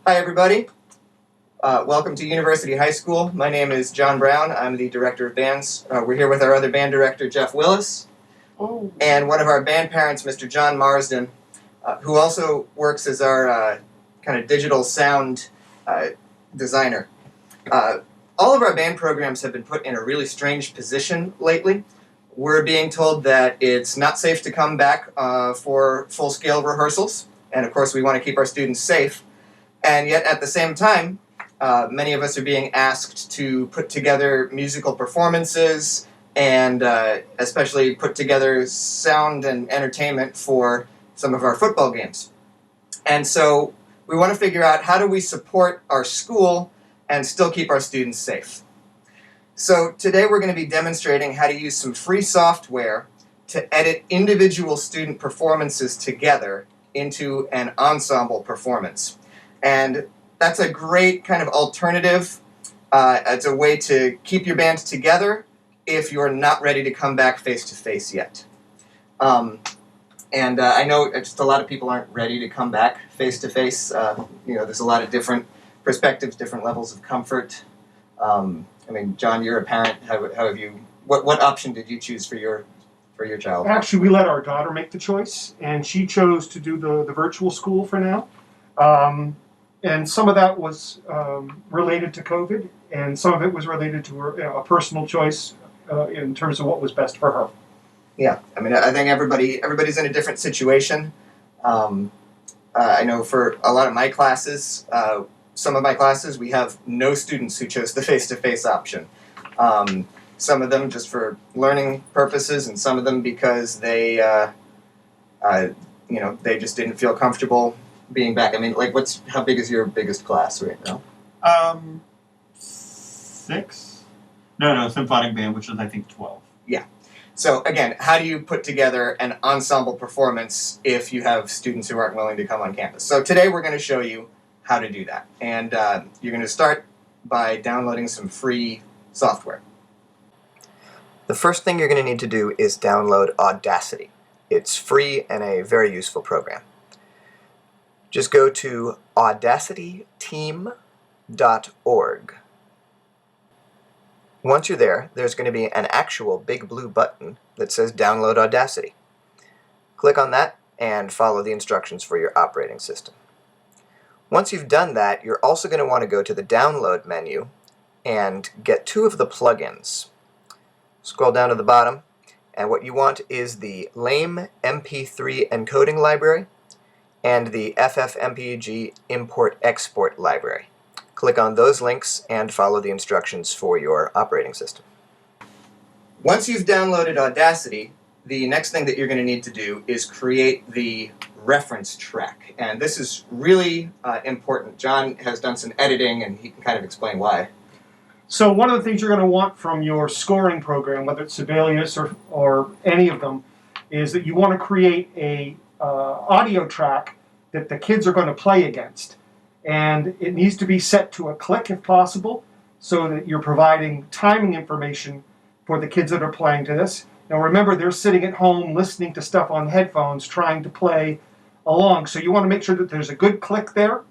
Hi, everybody. Welcome to University High School. My name is John Brown. I'm the director of bands. We're here with our other band director, Jeff Willis, and one of our band parents, Mr. John Marsden, who also works as our kind of digital sound designer. All of our band programs have been put in a really strange position lately. We're being told that it's not safe to come back for full-scale rehearsals, and of course we want to keep our students safe. And yet at the same time, many of us are being asked to put together musical performances and especially put together sound and entertainment for some of our football games. And so we want to figure out, how do we support our school and still keep our students safe? So today we're going to be demonstrating how to use some free software to edit individual student performances together into an ensemble performance. And that's a great kind of alternative. It's a way to keep your band together if you're not ready to come back face-to-face yet. I know just a lot of people aren't ready to come back face-to-face. There's a lot of different perspectives, different levels of comfort. John, you're a parent. How have you? What option did you choose for your child? Actually, we let our daughter make the choice, and she chose to do the virtual school for now. And some of that was related to COVID, and some of it was related to a personal choice in terms of what was best for her. Yeah, I think everybody's in a different situation. I know for a lot of my classes, some of my classes, we have no students who chose the face-to-face option. Some of them just for learning purposes, and some of them because they just didn't feel comfortable being back. How big is your biggest class right now? 6. No, symphonic band, which is I think 12. Yeah. So again, how do you put together an ensemble performance if you have students who aren't willing to come on campus? So today we're going to show you how to do that. And you're going to start by downloading some free software. The first thing you're going to need to do is download Audacity. It's free and a very useful program. Just go to audacityteam.org. Once you're there, there's going to be an actual big blue button that says Download Audacity. Click on that and follow the instructions for your operating system. Once you've done that, you're also going to want to go to the Download menu and get 2 of the plugins. Scroll down to the bottom, and what you want is the lame MP3 encoding library and the FFmpeg import-export library. Click on those links and follow the instructions for your operating system. Once you've downloaded Audacity, the next thing that you're going to need to do is create the reference track. And this is really important. John has done some editing, and he can kind of explain why. So one of the things you're going to want from your scoring program, whether it's Sibelius or any of them, is that you want to create a audio track that the kids are going to play against. And it needs to be set to a click if possible, so that you're providing timing information for the kids that are playing to this. Now remember, they're sitting at home listening to stuff on headphones, trying to play along. So you want to make sure that there's a good click there,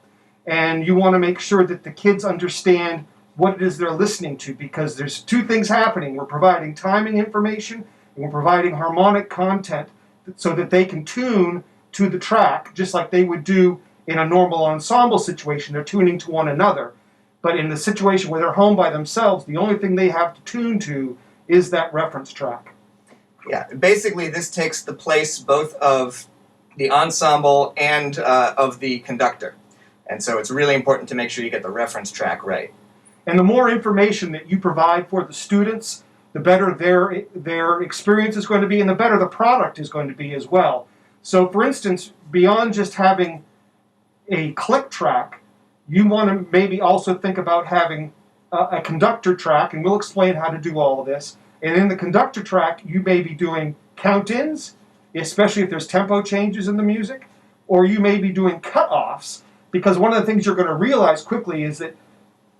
and you want to make sure that the kids understand what it is they're listening to, because there's 2 things happening. We're providing timing information, and we're providing harmonic content so that they can tune to the track, just like they would do in a normal ensemble situation. They're tuning to one another. But in the situation where they're home by themselves, the only thing they have to tune to is that reference track. Yeah, basically this takes the place both of the ensemble and of the conductor. And so it's really important to make sure you get the reference track right. And the more information that you provide for the students, the better their experience is going to be, and the better the product is going to be as well. So for instance, beyond just having a click track, you want to maybe also think about having a conductor track, and we'll explain how to do all of this. And in the conductor track, you may be doing count-ins, especially if there's tempo changes in the music, or you may be doing cut-offs, because one of the things you're going to realize quickly is that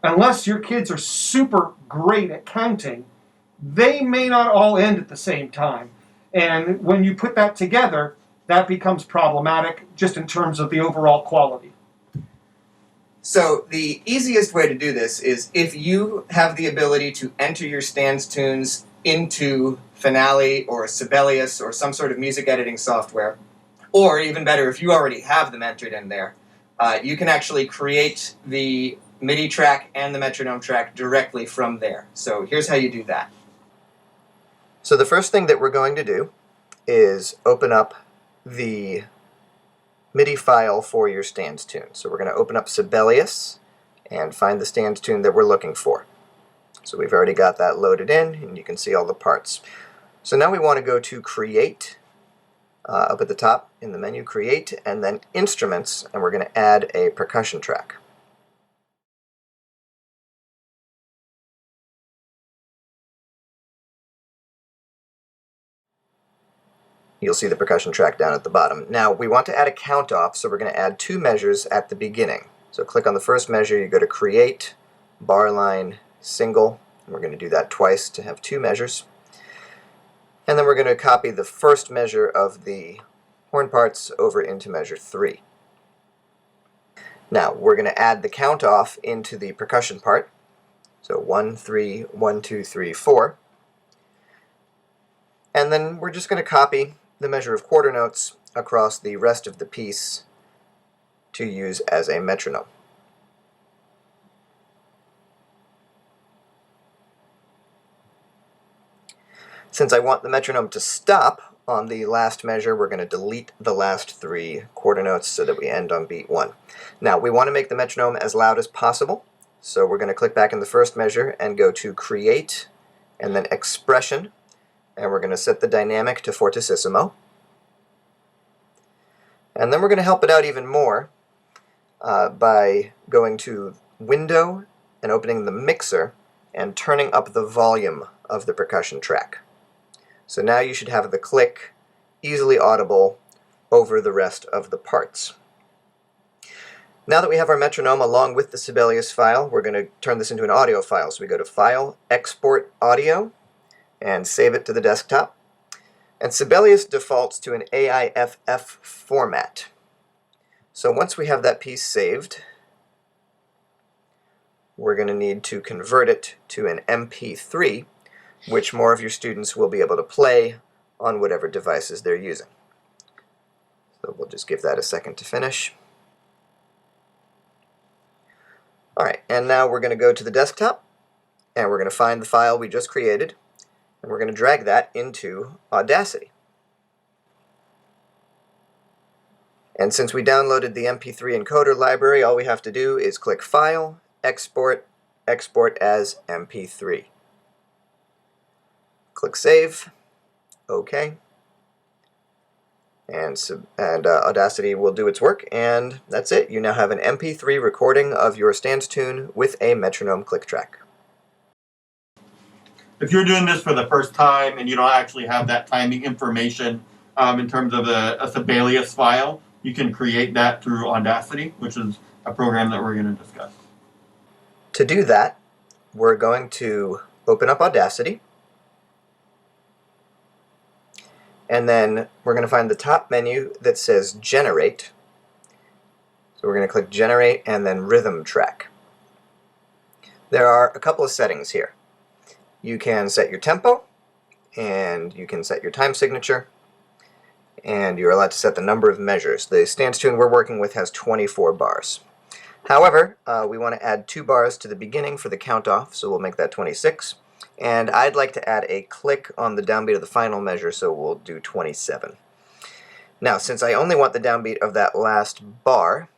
unless your kids are super great at counting, they may not all end at the same time. And when you put that together, that becomes problematic just in terms of the overall quality. So the easiest way to do this is if you have the ability to enter your stands tunes into Finale or Sibelius or some sort of music editing software, or even better, if you already have them entered in there, you can actually create the MIDI track and the metronome track directly from there. So here's how you do that. So the first thing that we're going to do is open up the MIDI file for your stands tune. So we're going to open up Sibelius and find the stands tune that we're looking for. So we've already got that loaded in, and you can see all the parts. So now we want to go to Create, up at the top in the menu, Create, and then Instruments, and we're going to add a percussion track. You'll see the percussion track down at the bottom. Now we want to add a count off, so we're going to add 2 measures at the beginning. So click on the first measure, you go to Create, bar line, single, and we're going to do that twice to have 2 measures. And then we're going to copy the first measure of the horn parts over into measure 3. Now we're going to add the count off into the percussion part. So 1, 3, 1, 2, 3, 4. And then we're just going to copy the measure of quarter notes across the rest of the piece to use as a metronome. Since I want the metronome to stop on the last measure, we're going to delete the last 3 quarter notes so that we end on beat 1. Now, we want to make the metronome as loud as possible, so we're going to click back in the first measure and go to Create, and then Expression, and we're going to set the dynamic to fortissimo. And then we're going to help it out even more by going to Window and opening the mixer and turning up the volume of the percussion track. So now you should have the click easily audible over the rest of the parts. Now that we have our metronome along with the Sibelius file, we're going to turn this into an audio file. So we go to File, Export Audio, and save it to the desktop. And Sibelius defaults to an AIFF format. So once we have that piece saved, we're going to need to convert it to an MP3, which more of your students will be able to play on whatever devices they're using. So we'll just give that a second to finish. Alright, and now we're going to go to the desktop, and we're going to find the file we just created, and we're going to drag that into Audacity. And since we downloaded the MP3 encoder library, all we have to do is click File, Export, Export as MP3. Click Save, OK, and Audacity will do its work, and that's it. You now have an MP3 recording of your stands tune with a metronome click track. If you're doing this for the first time and you don't actually have that timing information in terms of a Sibelius file, you can create that through Audacity, which is a program that we're going to discuss. To do that, we're going to open up Audacity, and then we're going to find the top menu that says Generate. So we're going to click Generate and then Rhythm Track. There are a couple of settings here. You can set your tempo, and you can set your time signature, and you're allowed to set the number of measures. The stands tune we're working with has 24 bars. However, we want to add 2 bars to the beginning for the count off, so we'll make that 26. And I'd like to add a click on the downbeat of the final measure, so we'll do 27. Now, since I only want the downbeat of that last bar,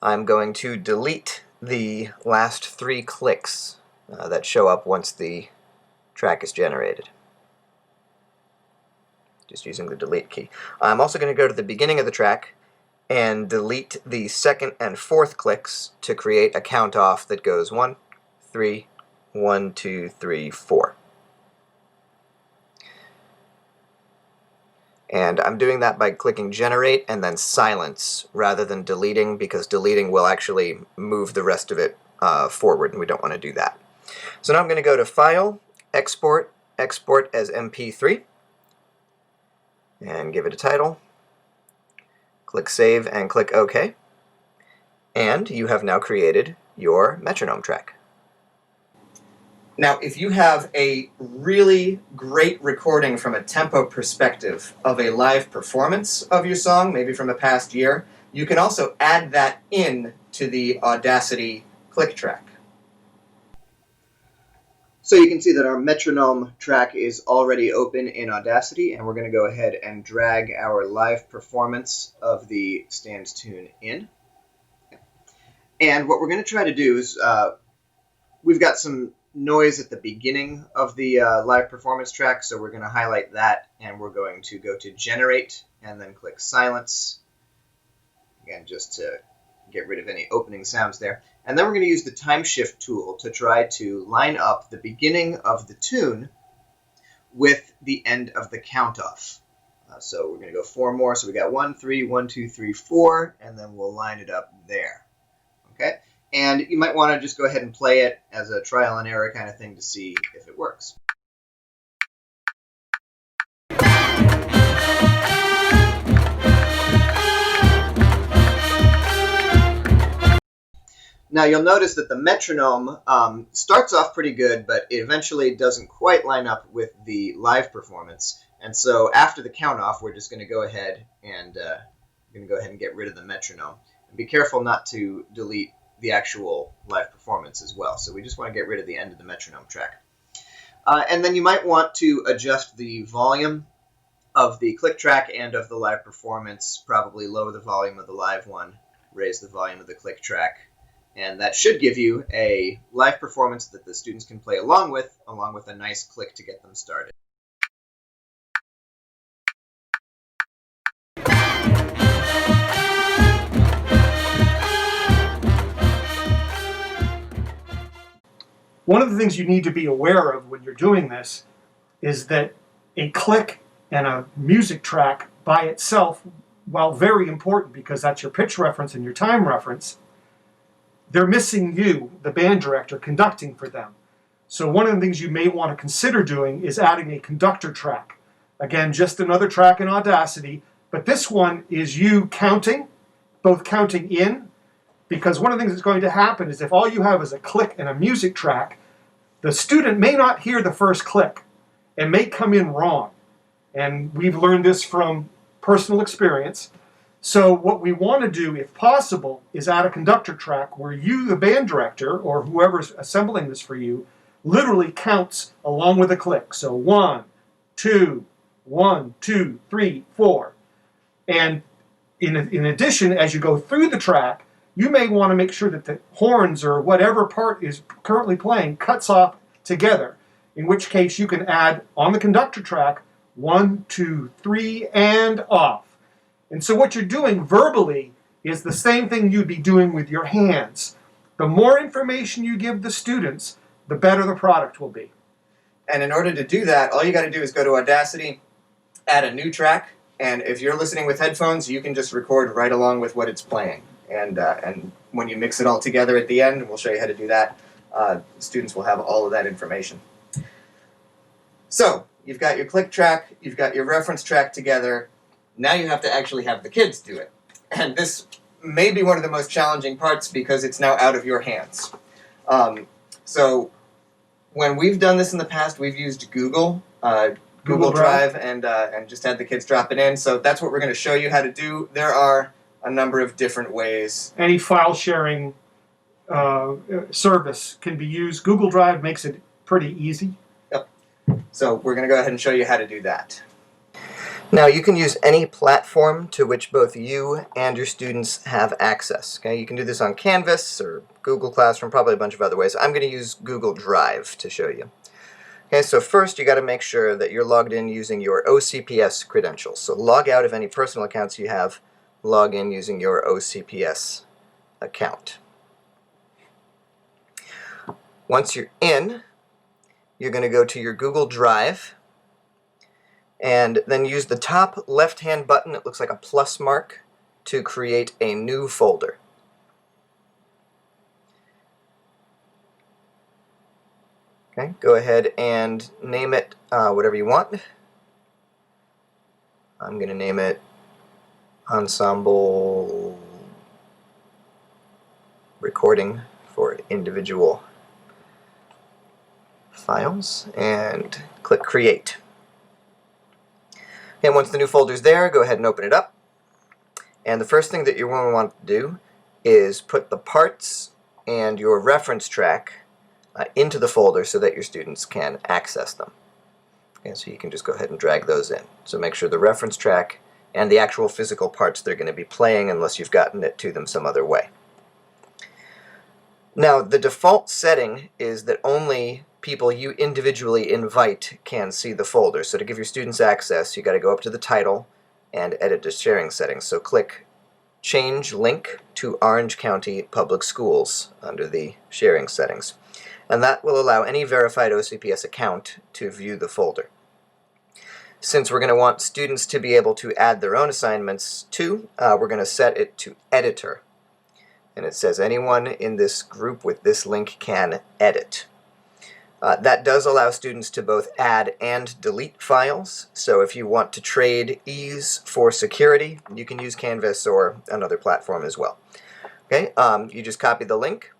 I'm going to delete the last 3 clicks that show up once the track is generated. Just using the delete key. I'm also going to go to the beginning of the track and delete the 2nd and 4th clicks to create a count off that goes 1, 3, 1, 2, 3, 4. And I'm doing that by clicking Generate and then Silence rather than deleting, because deleting will actually move the rest of it forward, and we don't want to do that. So now I'm going to go to File, Export, Export as MP3, and give it a title. Click Save and click OK. And you have now created your metronome track. Now, if you have a really great recording from a tempo perspective of a live performance of your song, maybe from a past year, you can also add that in to the Audacity click track. So you can see that our metronome track is already open in Audacity, and we're going to go ahead and drag our live performance of the stands tune in. And what we're going to try to do is, we've got some noise at the beginning of the live performance track, so we're going to highlight that, and we're going to go to Generate, and then click Silence, again, just to get rid of any opening sounds there. And then we're going to use the time shift tool to try to line up the beginning of the tune with the end of the count off. So we're going to go 4 more, so we got 1, 3, 1, 2, 3, 4, and then we'll line it up there. Okay? And you might want to just go ahead and play it as a trial and error kind of thing to see if it works. Now you'll notice that the metronome starts off pretty good, but it eventually doesn't quite line up with the live performance. And so after the count off, we're just going to go ahead and get rid of the metronome. And be careful not to delete the actual live performance as well. So we just want to get rid of the end of the metronome track. And then you might want to adjust the volume of the click track and of the live performance, probably lower the volume of the live one, raise the volume of the click track. And that should give you a live performance that the students can play along with a nice click to get them started. One of the things you need to be aware of when you're doing this is that a click and a music track by itself, while very important because that's your pitch reference and your time reference, they're missing you, the band director, conducting for them. So one of the things you may want to consider doing is adding a conductor track. Again, just another track in Audacity, but this one is you counting, both counting in, because one of the things that's going to happen is if all you have is a click and a music track, the student may not hear the first click and may come in wrong. And we've learned this from personal experience. So what we want to do, if possible, is add a conductor track where you, the band director, or whoever's assembling this for you, literally counts along with a click. So 1, 2, 1, 2, 3, 4. And in addition, as you go through the track, you may want to make sure that the horns or whatever part is currently playing cuts off together, in which case you can add on the conductor track 1, 2, 3, and off. And so what you're doing verbally is the same thing you'd be doing with your hands. The more information you give the students, the better the product will be. And in order to do that, all you got to do is go to Audacity, add a new track, and if you're listening with headphones, you can just record right along with what it's playing. And when you mix it all together at the end, and we'll show you how to do that, students will have all of that information. So, you've got your click track, you've got your reference track together. Now you have to actually have the kids do it. And this may be one of the most challenging parts because it's now out of your hands. So when we've done this in the past, we've used Google Drive and just had the kids drop it in. So that's what we're going to show you how to do. There are a number of different ways. Any file sharing service can be used. Google Drive makes it pretty easy. Yep. So we're going to go ahead and show you how to do that. Now, you can use any platform to which both you and your students have access. Okay? You can do this on Canvas or Google Classroom, probably a bunch of other ways. I'm going to use Google Drive to show you. Okay, so first you got to make sure that you're logged in using your OCPS credentials. So log out of any personal accounts you have, log in using your OCPS account. Once you're in, you're going to go to your Google Drive and then use the top left-hand button, it looks like a plus mark, to create a new folder. Okay, go ahead and name it whatever you want. I'm going to name it Ensemble recording for individual files and click Create. And once the new folder's there, go ahead and open it up. And the first thing that you're going to want to do is put the parts and your reference track into the folder so that your students can access them. Okay, so you can just go ahead and drag those in. So make sure the reference track and the actual physical parts they're going to be playing, unless you've gotten it to them some other way. Now, the default setting is that only people you individually invite can see the folder. So to give your students access, you got to go up to the title and edit the sharing settings. So click Change Link to Orange County Public Schools under the sharing settings. And that will allow any verified OCPS account to view the folder. Since we're going to want students to be able to add their own assignments too, we're going to set it to Editor. And it says anyone in this group with this link can edit. That does allow students to both add and delete files. So if you want to trade ease for security, you can use Canvas or another platform as well. Okay, you just copy the link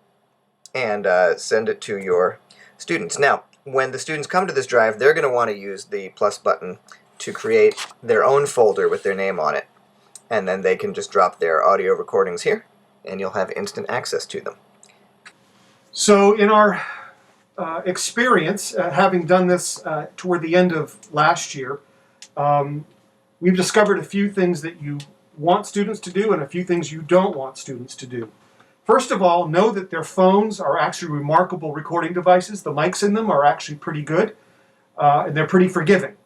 and send it to your students. Now, when the students come to this drive, they're going to want to use the plus button to create their own folder with their name on it. And then they can just drop their audio recordings here, and you'll have instant access to them. So in our experience, having done this toward the end of last year, we've discovered a few things that you want students to do and a few things you don't want students to do. First of all, know that their phones are actually remarkable recording devices. The mics in them are actually pretty good, and they're pretty forgiving.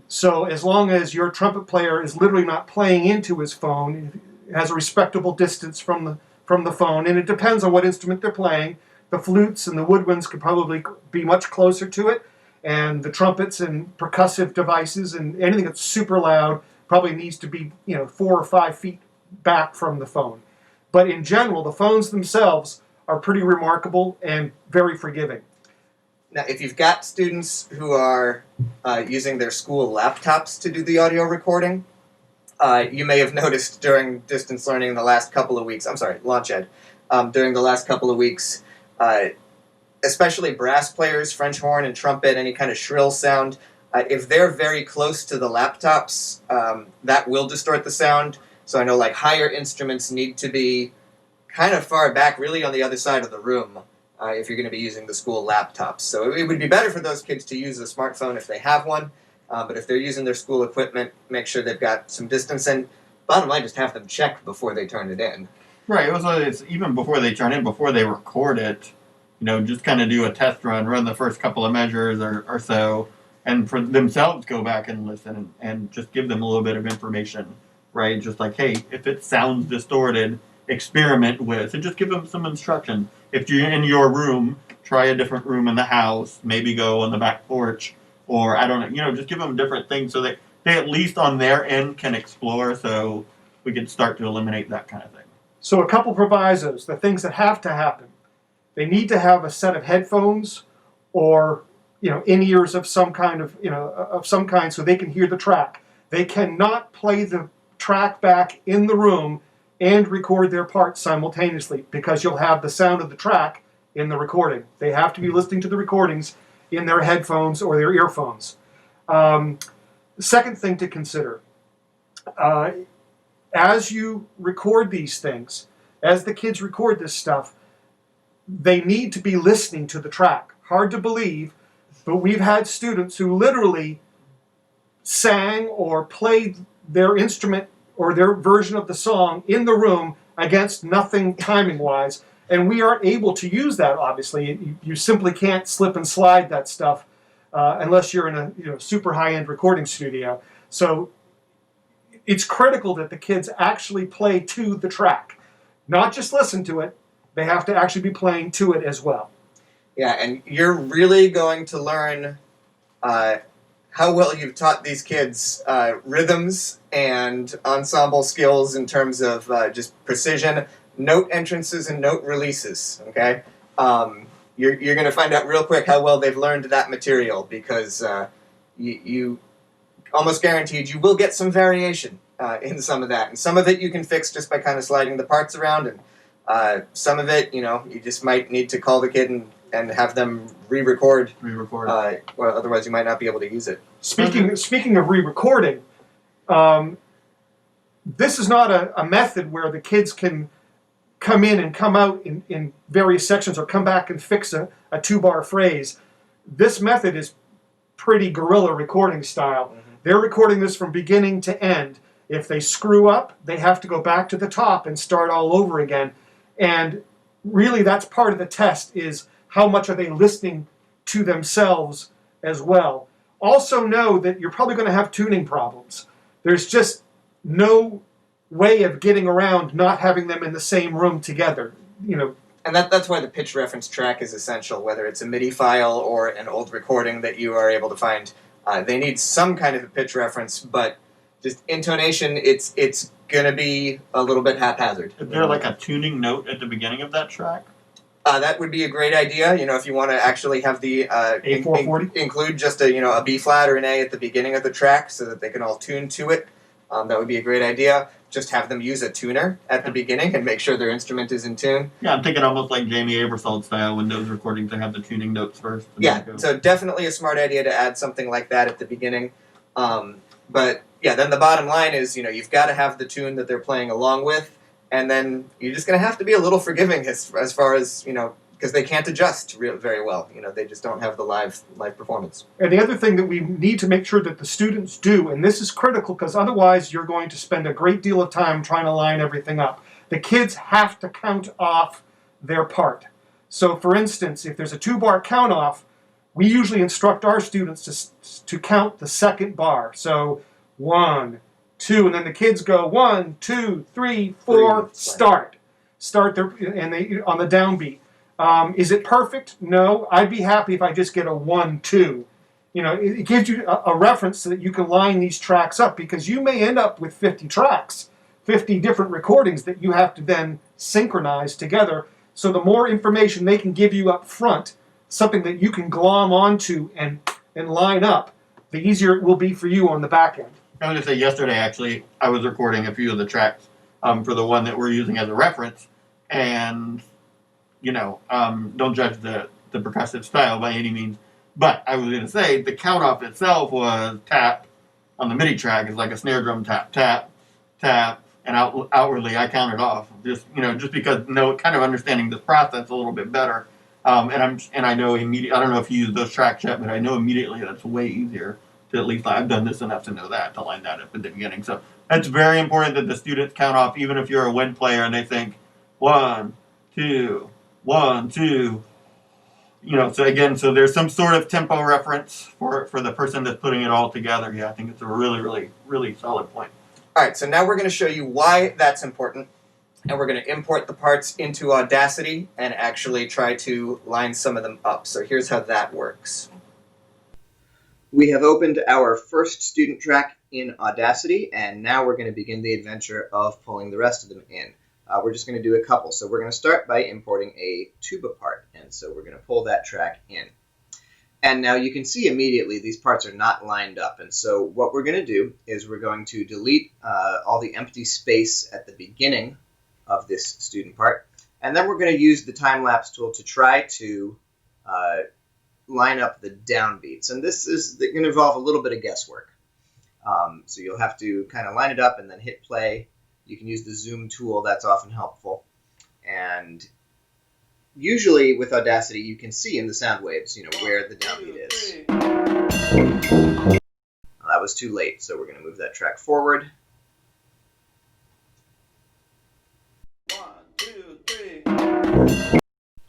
So as long as your trumpet player is literally not playing into his phone, it has a respectable distance from the phone, and it depends on what instrument they're playing. The flutes and the woodwinds could probably be much closer to it, and the trumpets and percussive devices and anything that's super loud probably needs to be 4 or 5 feet back from the phone. But in general, the phones themselves are pretty remarkable and very forgiving. Now, if you've got students who are using their school laptops to do the audio recording, you may have noticed during distance learning in the last couple of weeks, Launch Ed, during the last couple of weeks, especially brass players, French horn and trumpet, any kind of shrill sound, if they're very close to the laptops, that will distort the sound. So I know like higher instruments need to be kind of far back, really on the other side of the room, if you're going to be using the school laptops. So it would be better for those kids to use a smartphone if they have one, but if they're using their school equipment, make sure they've got some distance, and bottom line, just have them check before they turn it in. Right, it's even before they turn in, before they record it, just kind of do a test run the first couple of measures or so, and for themselves go back and listen and just give them a little bit of information, right? Just like, hey, if it sounds distorted, experiment with, and just give them some instruction. If you're in your room, try a different room in the house, maybe go on the back porch, or I don't know, just give them different things so that they at least on their end can explore, so we can start to eliminate that kind of thing. So a couple provisos, the things that have to happen. They need to have a set of headphones or in-ears of some kind so they can hear the track. They cannot play the track back in the room and record their part simultaneously, because you'll have the sound of the track in the recording. They have to be listening to the recordings in their headphones or their earphones. The second thing to consider, as you record these things, as the kids record this stuff, they need to be listening to the track. Hard to believe, but we've had students who literally sang or played their instrument or their version of the song in the room against nothing timing-wise, and we aren't able to use that, obviously. You simply can't slip and slide that stuff unless you're in a super high-end recording studio. So it's critical that the kids actually play to the track. Not just listen to it, they have to actually be playing to it as well. Yeah, and you're really going to learn how well you've taught these kids rhythms and ensemble skills in terms of just precision, note entrances and note releases, okay? You're going to find out real quick how well they've learned that material, because you almost guaranteed you will get some variation in some of that. And some of it you can fix just by kind of sliding the parts around, and Some of it, you just might need to call the kid and have them re-record. Or otherwise you might not be able to use it. Speaking of re-recording, this is not a method where the kids can come in and come out in various sections or come back and fix a 2-bar phrase. This method is pretty guerrilla recording style. Mm-hmm. They're recording this from beginning to end. If they screw up, they have to go back to the top and start all over again. And really that's part of the test, is how much are they listening to themselves as well. Also know that you're probably going to have tuning problems. There's just no way of getting around not having them in the same room together. And that's why the pitch reference track is essential, whether it's a MIDI file or an old recording that you are able to find. They need some kind of a pitch reference, but just intonation, it's going to be a little bit haphazard. Is there like a tuning note at the beginning of that track? That would be a great idea. If you want to actually have the A440? Include just a B flat or an A at the beginning of the track so that they can all tune to it. That would be a great idea. Just have them use a tuner at the beginning and make sure their instrument is in tune. Yeah, I'm thinking almost like Jamie Aebersold style when those recordings, they have the tuning notes first. Yeah, so definitely a smart idea to add something like that at the beginning. But yeah, then the bottom line is, you've got to have the tune that they're playing along with, and then you're just going to have to be a little forgiving as far as, because they can't adjust very well. They just don't have the live performance. And the other thing that we need to make sure that the students do, and this is critical because otherwise you're going to spend a great deal of time trying to line everything up. The kids have to count off their part. So for instance, if there's a 2-bar count off, we usually instruct our students to count the second bar. So 1, 2, and then the kids go 1, 2, 3, 4, start. Start their, and they on the downbeat. Is it perfect? No. I'd be happy if I just get a 1, 2. It gives you a reference so that you can line these tracks up, because you may end up with 50 tracks, 50 different recordings that you have to then synchronize together. So the more information they can give you up front, something that you can glom onto and line up, the easier it will be for you on the back end. I was going to say, yesterday actually, I was recording a few of the tracks for the one that we're using as a reference, and don't judge the percussive style by any means. But I was going to say, the count off itself was tap on the MIDI track is like a snare drum tap, tap, tap, and outwardly I counted off. Just because kind of understanding this process a little bit better. And I know immediately. I don't know if you use those tracks yet, but I know immediately that's way easier to, at least I've done this enough to know that, to line that up at the beginning. So that's very important that the students count off, even if you're a wind player and they think 1, 2, 1, 2. So there's some sort of tempo reference for the person that's putting it all together. Yeah, I think it's a really, really, really solid point. All right, so now we're going to show you why that's important, and we're going to import the parts into Audacity and actually try to line some of them up. So here's how that works. We have opened our first student track in Audacity, and now we're going to begin the adventure of pulling the rest of them in. We're just going to do a couple. So we're going to start by importing a tuba part, and so we're going to pull that track in. And now you can see immediately these parts are not lined up, and so what we're going to do is we're going to delete all the empty space at the beginning of this student part, and then we're going to use the time-lapse tool to try to line up the downbeats. And this is going to involve a little bit of guesswork. So you'll have to kind of line it up and then hit play. You can use the zoom tool, that's often helpful. And usually with Audacity, you can see in the sound waves, where the downbeat is. Well, that was too late, so we're going to move that track forward. 1, 2, 3. That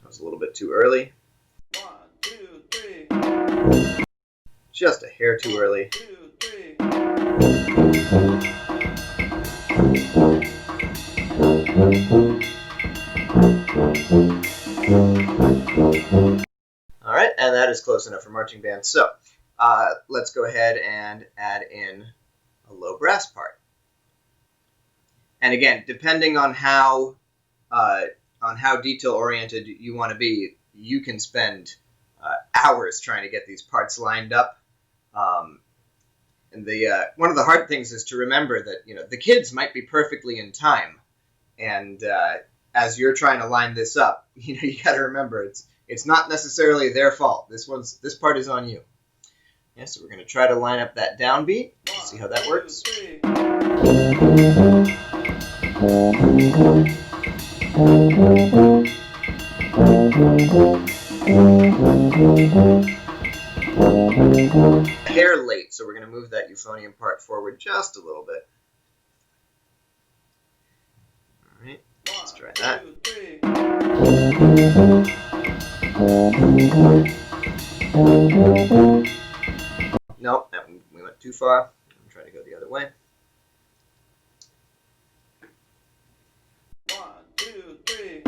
was a little bit too early. 1, 2, 3. Just a hair too early. 2, 3. All right, and that is close enough for marching band. So let's go ahead and add in a low brass part. And again, depending on how detail oriented you want to be, you can spend hours trying to get these parts lined up. And one of the hard things is to remember that the kids might be perfectly in time, and as you're trying to line this up, you got to remember it's not necessarily their fault. This part is on you. Yeah, so we're going to try to line up that downbeat. See how that works. A hair late, so we're going to move that euphonium part forward just a little bit. All right, let's try that. Nope, we went too far. I'm trying to go the other way. 1, 2, 3.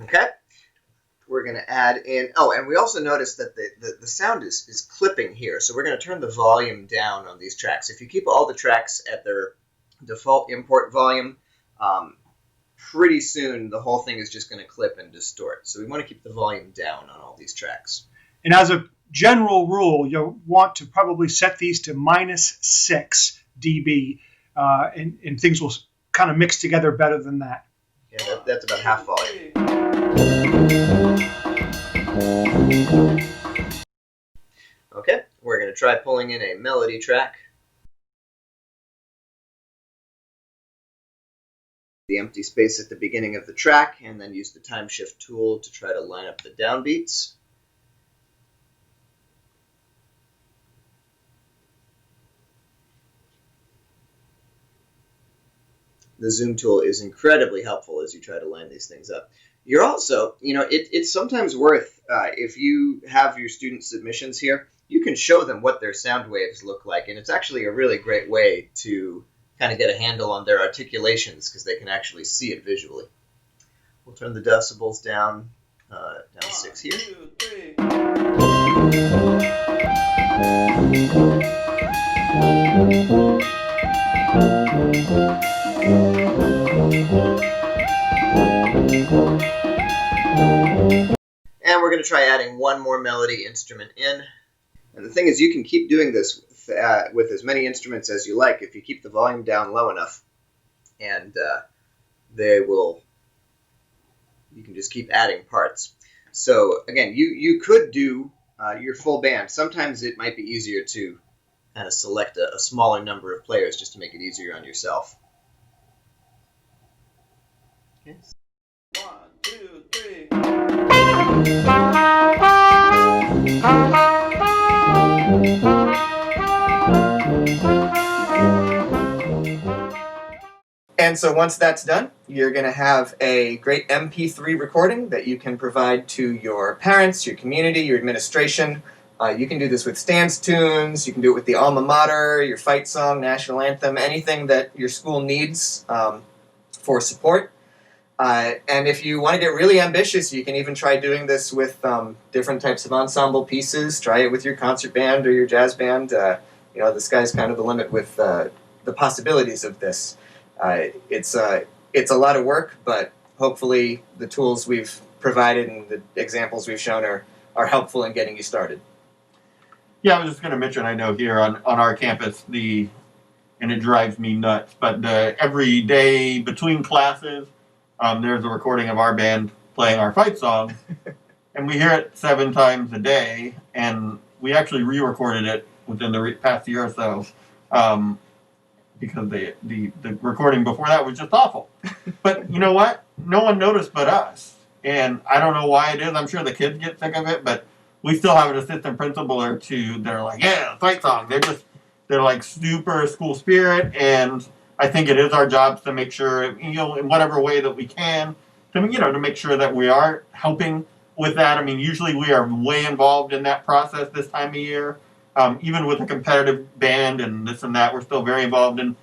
Okay, we're going to add in, and we also noticed that the sound is clipping here, so we're going to turn the volume down on these tracks. If you keep all the tracks at their default import volume, pretty soon the whole thing is just going to clip and distort. So we want to keep the volume down on all these tracks. And as a general rule, you'll want to probably set these to -6 dB, and things will kind of mix together better than that. Yeah, that's about half volume. Okay, we're going to try pulling in a melody track. The empty space at the beginning of the track, and then use the time shift tool to try to line up the downbeats. The zoom tool is incredibly helpful as you try to line these things up. You're also, it's sometimes worth, if you have your student submissions here, you can show them what their sound waves look like, and it's actually a really great way to kind of get a handle on their articulations because they can actually see it visually. We'll turn the decibels down 6 here. 1, 2, 3. And we're going to try adding one more melody instrument in. And the thing is, you can keep doing this with as many instruments as you like if you keep the volume down low enough. And you can just keep adding parts. So again, you could do your full band. Sometimes it might be easier to kind of select a smaller number of players just to make it easier on yourself. Okay. 1, 2, 3. And so once that's done, you're going to have a great MP3 recording that you can provide to your parents, your community, your administration. You can do this with stance tunes, you can do it with the alma mater, your fight song, national anthem, anything that your school needs for support. And if you want to get really ambitious, you can even try doing this with different types of ensemble pieces. Try it with your concert band or your jazz band. The sky's kind of the limit with the possibilities of this. It's a lot of work, but hopefully the tools we've provided and the examples we've shown are helpful in getting you started. Yeah, I was just going to mention, I know here on our campus, and it drives me nuts, but every day between classes, there's a recording of our band playing our fight song, and we hear it 7 times a day, and we actually re-recorded it within the past year or so, because the recording before that was just awful. But you know what? No one noticed but us, and I don't know why it is. I'm sure the kids get sick of it, but we still have an assistant principal or two that are like, yeah, fight song. They're like super school spirit, and I think it is our jobs to make sure, in whatever way that we can, to make sure that we are helping with that. I mean, usually we are way involved in that process this time of year. Even with a competitive band and this and that, we're still very involved in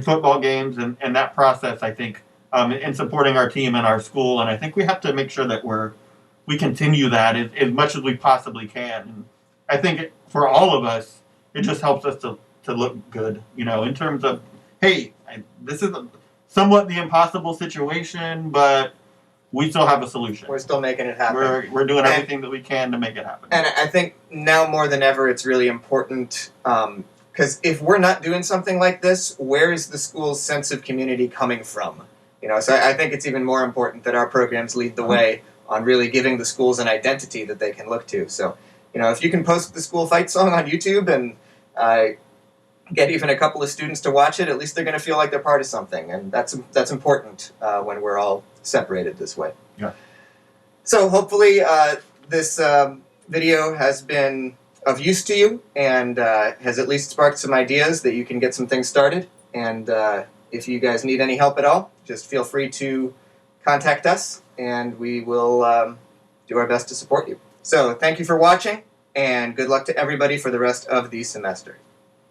football games and that process, I think, in supporting our team and our school. And I think we have to make sure that we continue that as much as we possibly can. And I think for all of us, it just helps us to look good, in terms of, hey, this is somewhat the impossible situation, but we still have a solution. We're still making it happen. We're doing And- everything that we can to make it happen. And I think now more than ever, it's really important because if we're not doing something like this, where is the school's sense of community coming from? So I think it's even more important that our programs lead the way on really giving the schools an identity that they can look to. So, if you can post the school fight song on YouTube and get even a couple of students to watch it, at least they're going to feel like they're part of something, and that's important when we're all separated this way. Yeah. So hopefully this video has been of use to you and has at least sparked some ideas that you can get some things started. And if you guys need any help at all, just feel free to contact us, and we will do our best to support you. So thank you for watching, and good luck to everybody for the rest of the semester.